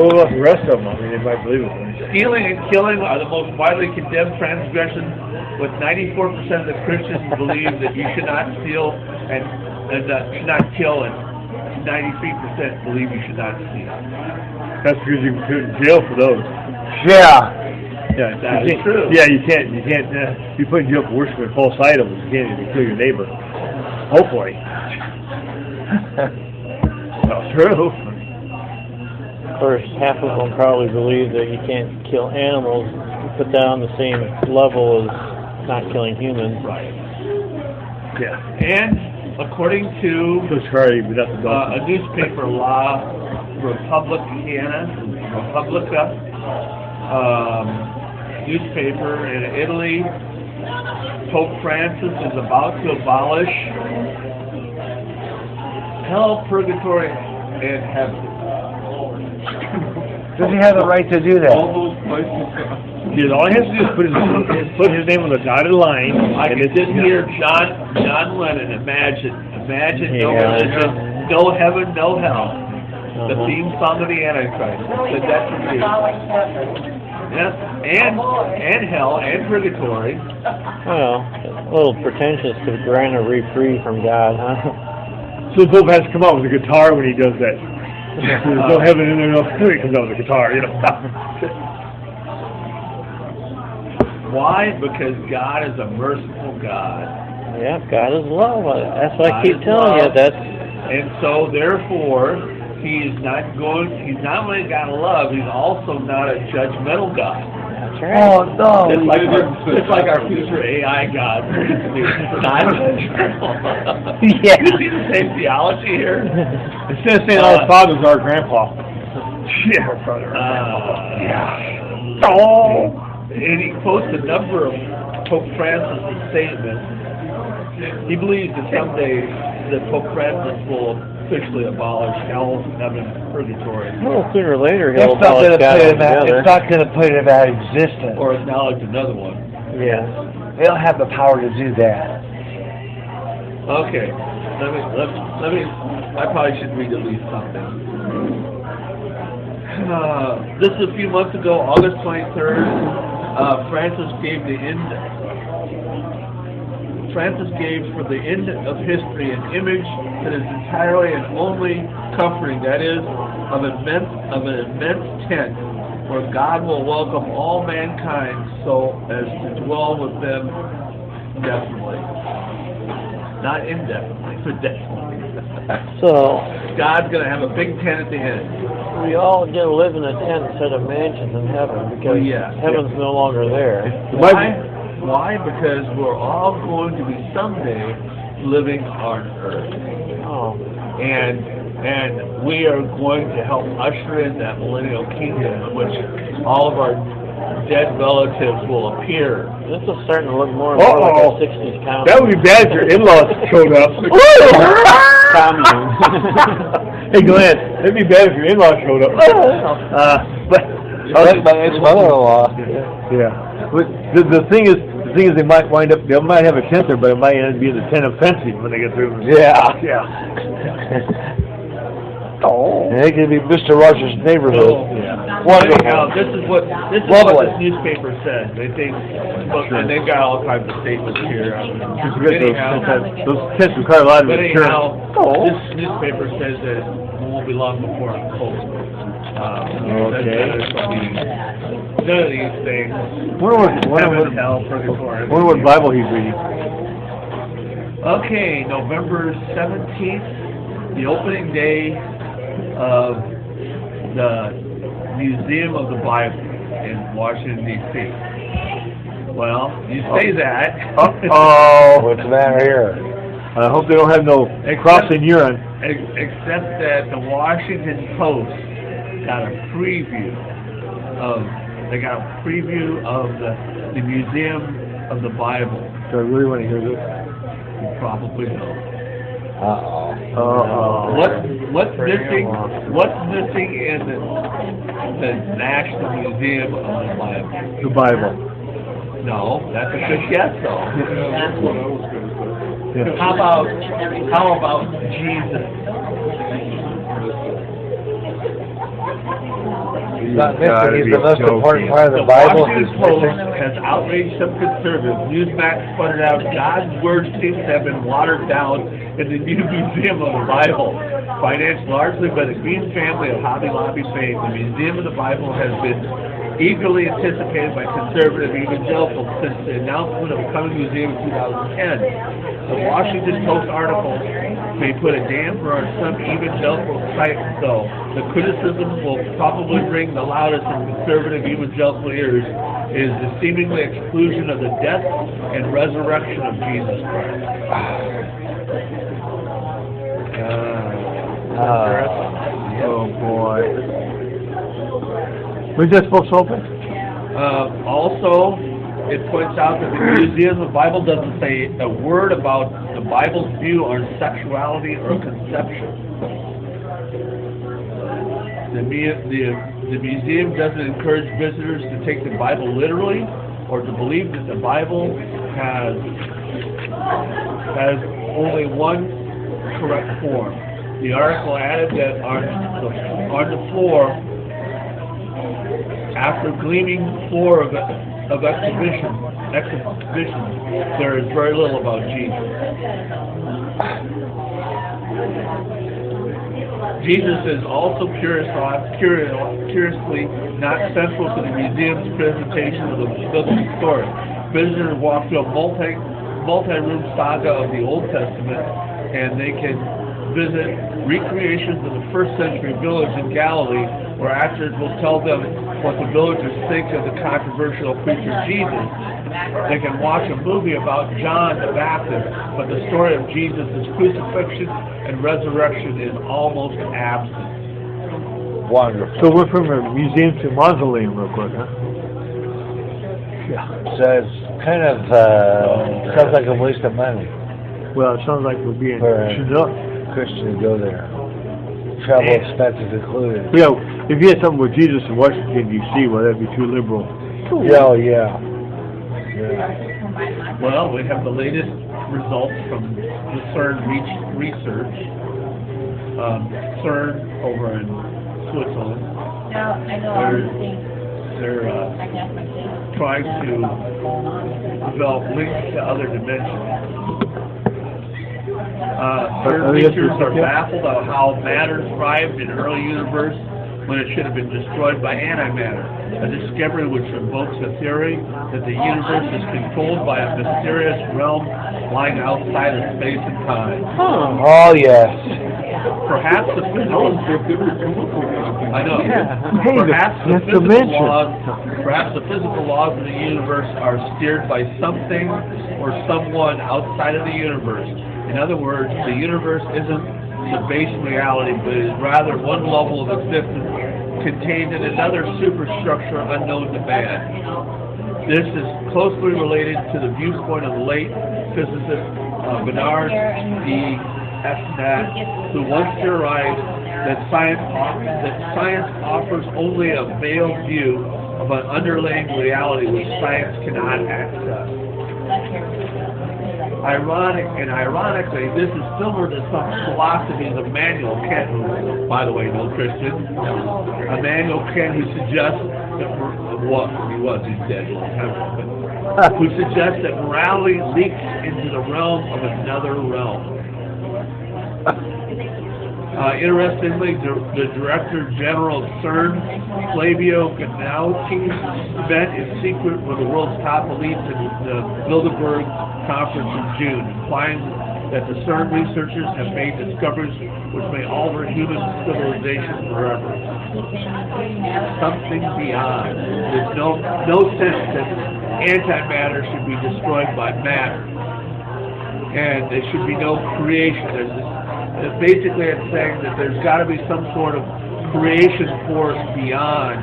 what about the rest of them? I mean, they might believe it. Stealing and killing are the most widely condemned transgressions, with 94% of the Christians believe that you should not steal and should not kill, and 93% believe you should not steal. That's because you can put in jail for those. Yeah. Yeah, That you is can't- true. Yeah, you can't. You put in jail for worshiping false idols. You can't even kill your neighbor. Hopefully. Well, true. Of course, half of them probably believe that you can't kill animals, put that on the same level as not killing humans. Right. Yeah. And according to So sorry, but that's a newspaper, La Repubblica, newspaper in Italy, Pope Francis is about to abolish hell, purgatory, and heaven. Does he have the right to do that? All those places. Yeah, all he has to do is put his name on the dotted line. I and can it's sit here, John Lennon, imagine no Yeah. religion, no heaven, no hell. The Uh-huh. theme song of the Antichrist. Said that for you. Yes, and hell and purgatory. Well, a little pretentious to grant a reprieve from God, huh? So the Pope has to come out with a guitar when he does that. There's no heaven in there, no hell. He comes out with a guitar, you know. Why? Because God is a merciful God. Yeah, God is love. That's what I God keep is telling you. love. That's And so, therefore, he's not only God of love, he's also not a judgmental God. right. Oh, no. It's like our future AI God. Not judgmental. Yeah. You see the same theology here? Instead of saying our father's our grandpa. Yeah, our father. Yeah. Oh. And he quotes a number of Pope Francis' statements. He believes that someday that Pope Francis will officially abolish hell, heaven, and purgatory, Well, sooner or later he'll It's not abolish going to God put him out. altogether. It's not going to put him out of existence. or acknowledge another one. Yeah. They don't have the power to do that. Okay, let me. I probably should read at least something. This is a few months ago, August 23rd. Francis gave the Francis gave for the end of history an image that is entirely and only comforting, that is, of an immense tent where God will welcome all mankind so as to dwell with them definitely. Not indefinitely, but definitely. So God's going to have a big tent at the end. we all get to live in a tent instead of mansions in heaven because heaven's no longer there. Why? Because we're all going to be someday living on earth. Oh. And we are going to help usher in that millennial kingdom in which all of our dead relatives will appear. This is starting to look more and more like a 60s comedy. That would be bad if your in-laws showed up. Hey Glenn, that'd be bad if your in-laws showed up. Like my ex-mother-in-law. Yeah. But the thing is, they might wind up. They might have a tent there, but it might end up being the tent of fencing when they get through. Yeah. Yeah. And it could be Mr. Rogers' neighborhood. Yeah. Anyhow, this is what this newspaper said. They think, and they've got all kinds of statements here. Those tents require a lot of insurance. insurance. This newspaper says that it won't be long before it's closed. Okay. None of these things. Wonder hell, purgatory. what Bible he's reading. Okay, November 17th, the opening day of the Museum of the Bible in Washington, D.C. Well, you say that. What's the matter here? I hope they don't have no crossing urine. Except that the Washington Post got a preview of the Museum of the Bible. Do I really want to hear this? You probably don't. What's missing in the National Museum of the Bible? The Bible. No, that's a good guess though. That's what I was going to say. Yeah. How about Jesus? He's not missing. He's the most important part of the Bible. Washington Post has outraged some conservatives. Newsmax pointed out God's words seem to have been watered down in the new Museum of the Bible. Financed largely by the Green family of Hobby Lobby fame, the Museum of the Bible has been eagerly anticipated by conservative evangelicals since the announcement of a coming museum in 2010. The Washington Post article may put a damper on some evangelical excitement, though. The criticism will probably bring the loudest in conservative evangelical ears is the seemingly exclusion of the death and resurrection of Jesus Christ. Oh boy. When's that supposed to open? Also, it points out that the Museum of the Bible doesn't say a word about the Bible's view on sexuality or conception. The museum doesn't encourage visitors to take the Bible literally or to believe that the Bible has only one correct form. The article added that on the floor, after gleaming floor of exhibition, there is very little about Jesus. Jesus is also curiously not central to the museum's presentation of the biblical story. Visitors walk through a multi-room saga of the Old Testament, and they can visit recreations of the first century village in Galilee, where actors will tell them what the villagers think of the controversial preacher Jesus. They can watch a movie about John the Baptist, but the story of Jesus' crucifixion and resurrection is almost absent. Wonderful. So we're from a museum to mausoleum real quick, huh? Yeah. So it's kind of sounds like a waste of money Well, it sounds like we're being for Chinook. a Christian to go there. Travel expenses included. Yeah, if you had something with Jesus in Washington, D.C., well, that'd be too liberal. Yeah. Well, we have the latest results from the CERN research. CERN over in Switzerland. they're trying to develop links to other dimensions. Certain researchers are baffled on how matter thrived in early universe when it should have been destroyed by antimatter, a discovery which invokes the theory that the universe is controlled by a mysterious realm lying outside of space and time. Oh, yes. Perhaps the physical... I know. Hey, Perhaps the that's physical dimension. perhaps the physical laws of the universe are steered by something or someone outside of the universe. In other words, the universe isn't the base reality, but is rather one level of existence contained in another superstructure unknown to man. This is closely related to the viewpoint of the late physicist Bernard E. Esnat, who once theorized that science offers only a veiled view of an underlying reality which science cannot access. Ironically, this is similar to some philosophies of Immanuel Kant, who, by the way, no Christian. Immanuel Kant, who suggests that he's dead a long time ago, who suggests that morality leaks into the realm of another realm. Interestingly, the Director General of CERN, Flavio Gannauti, met in secret with the world's top elites in the Bilderberg conference in June, implying that the CERN researchers have made discoveries which may alter human civilization forever. Something beyond. There's no sense that antimatter should be destroyed by matter, and there should be no creation. Basically, it's saying that there's got to be some sort of creation force beyond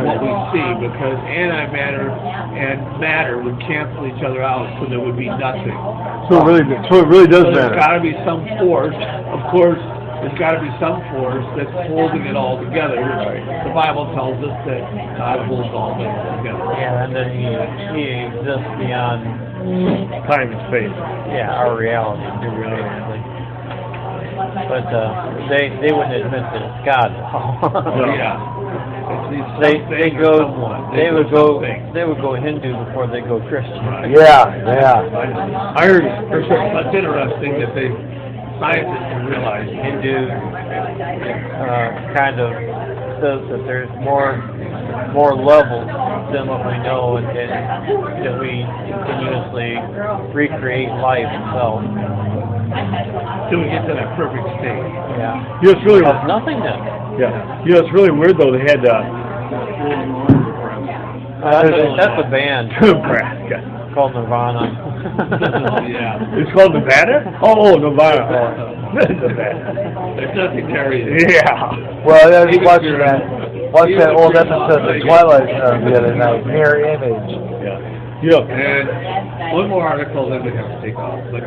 what we see, because antimatter and matter would cancel each other out, so there would be nothing. So it really does matter. There's got to be some force. Of course, there's got to be some force that's holding it all together. The Bible tells us that God holds all things together. Yeah, and then he exists beyond Time and space. Yeah, our reality. Basically. But they wouldn't admit that it's God. Yeah. They would go Hindu before they go Christian. Yeah. I heard. It's interesting that scientists can realize Hindu kind of says that there's more levels than what we know, and that we continuously recreate life itself. Till we get to that perfect state. Yeah. You know, it's really Of nothingness. Yeah. You know, it's really weird though. They had That's a band Nebraska. called Nirvana. Yeah. It's called Nevada? Oh, Nevada. Nevada. There's nothing there either. Yeah. Well, I was watching that old episode of The Twilight Zone the other night, Mirror Image. Yeah. And one more article, then we have to take off. But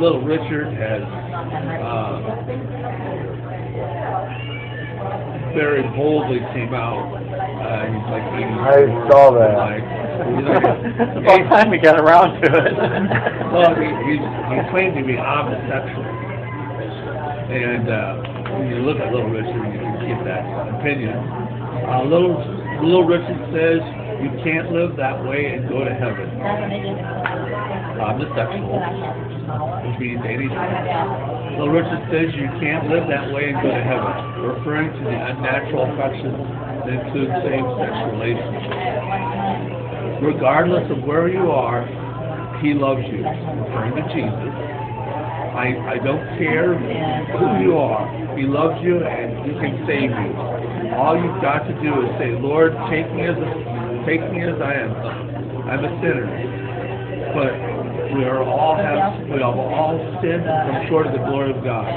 Little Richard has very boldly came out. He's like 80. I saw that. About time we got around to it. Well, he claimed to be homosexual. And when you look at Little Richard, you can get that opinion. Little Richard says you can't live that way and go to heaven. Homosexual, which means anything. Little Richard says you can't live that way and go to heaven, referring to the unnatural affections that include same-sex relationships. Regardless of where you are, he loves you, referring to Jesus. I don't care who you are. He loves you and he can save you. All you've got to do is say, Lord, take me as I am. I'm a sinner. But we have all sinned and come short of the glory of God.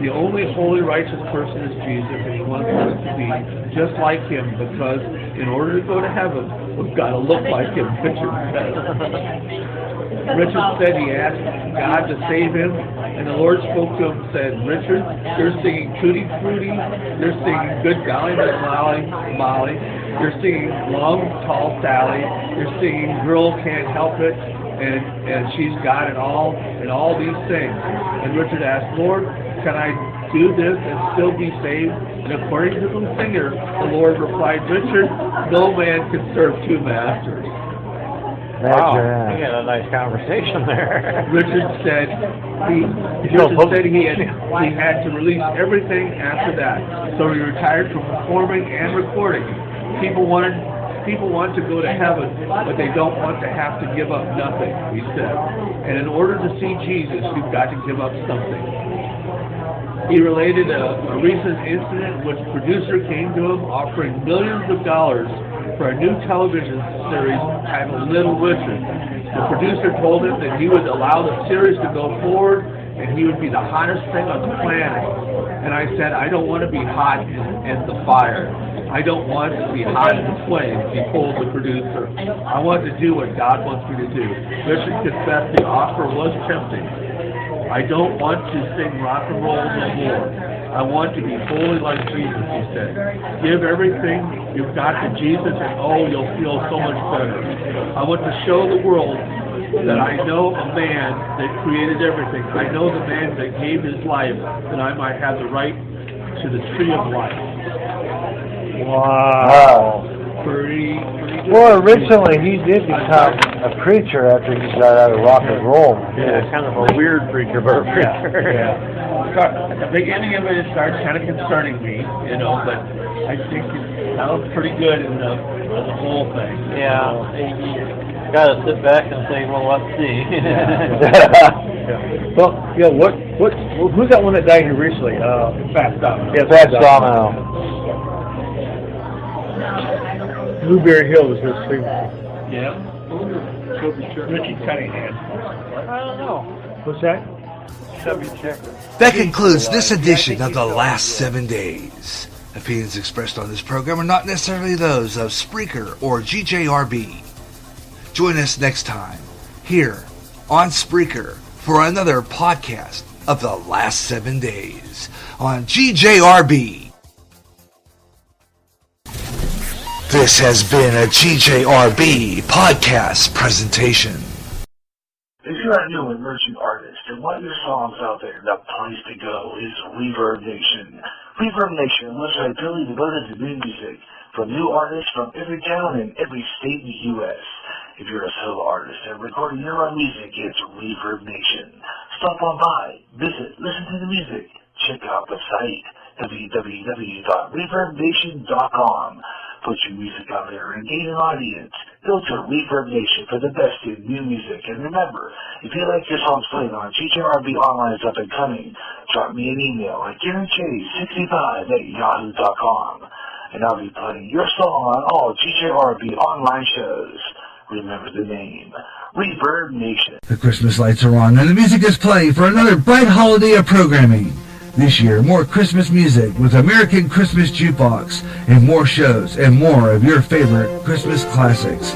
The only holy, righteous person is Jesus, and he wants us to be just like him, because in order to go to heaven, we've got to look like him, Richard said. Richard said he asked God to save him, and the Lord spoke to him and said, Richard, you're singing Tutti Frutti, you're singing Good Golly Molly, you're singing Long Tall Sally, you're singing Girl Can't Help It, and she's got it all, and all these things. And Richard asked, Lord, can I do this and still be saved? And according to the singer, the Lord replied, Richard, no man can serve two masters. Wow, we had a nice conversation there. Richard said he had to release everything after that. So he retired from performing and recording. People want to go to heaven, but they don't want to have to give up nothing, he said. And in order to see Jesus, you've got to give up something. He related a recent incident in which a producer came to him offering millions of dollars for a new television series titled Little Richard. The producer told him that he would allow the series to go forward and he would be the hottest thing on the planet. And I said, I don't want to be hot in the fire. I don't want to be hot in the flames, he told the producer. I want to do what God wants me to do. Richard confessed the offer was tempting. I don't want to sing rock and roll no more. I want to be holy like Jesus, he said. Give everything you've got to Jesus and oh, you'll feel so much better. I want to show the world that I know a man that created everything. I know the man that gave his life that I might have the right to the tree of life. Wow. Pretty Well, originally he did become a preacher after he got out of rock and roll. Yeah, kind of a weird preacher, but a preacher. Yeah. At the beginning of it starts kind of concerning me, but I think it sounds pretty good in the whole thing. Yeah, you got to sit back and say, well, let's see. Well, who's that one that died here recently? Fats Domino. Yeah, Fats Domino. Blueberry Hill was his favorite. Yeah. Richie Cunningham. I don't know. What's that? That concludes this edition of The Last 7 Days. Opinions expressed on this program are not necessarily those of Spreaker or GJRB. Join us next time here on Spreaker for another podcast of The Last 7 Days on GJRB. This has been a GJRB podcast presentation. If you're a new emerging artist and want your songs out there, the place to go is Reverb Nation. Reverb Nation, a website purely devoted to new music from new artists from every town and every state in the U.S. If you're a solo artist and recording your own music, it's Reverb Nation. Stop on by, visit, listen to the music, check out the site, www.reverbnation.com. Put your music out there and gain an audience. Build your Reverb Nation for the best in new music. And remember, if you like your songs played on GJRB Online's Up and Coming, drop me an email at GaryJ65@yahoo.com. And I'll be playing your song on all GJRB online shows. Remember the name, Reverb Nation. The Christmas lights are on and the music is playing for another bright holiday of programming. This year, more Christmas music with American Christmas Jukebox and more shows and more of your favorite Christmas classics.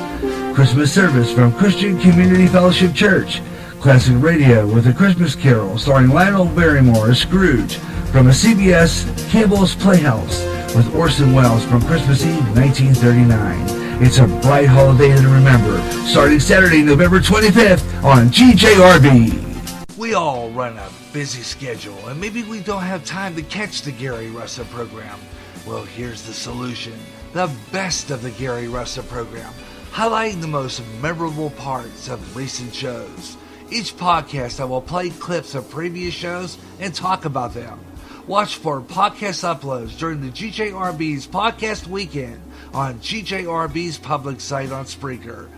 Christmas service from Christian Community Fellowship Church. Classic radio with a Christmas Carol starring Lionel Barrymore as Scrooge from a CBS Campbell's Playhouse with Orson Welles from Christmas Eve 1939. It's a bright holiday to remember, starting Saturday, November 25th on GJRB. We all run a busy schedule, and maybe we don't have time to catch the Gary Russa program. Well, here's the solution. The best of the Gary Russa program, highlighting the most memorable parts of recent shows. Each podcast I will play clips of previous shows and talk about them. Watch for podcast uploads during the GJRB's podcast weekend on GJRB's public site on Spreaker,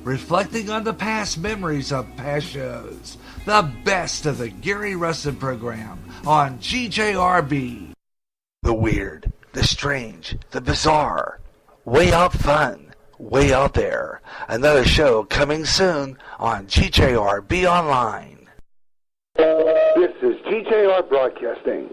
reflecting on the past memories of past shows. The best of the Gary Russell program on GJRB. The weird, the strange, the bizarre. Way out fun, way out there. Another show coming soon on GJRB Online. This is GJR Broadcasting.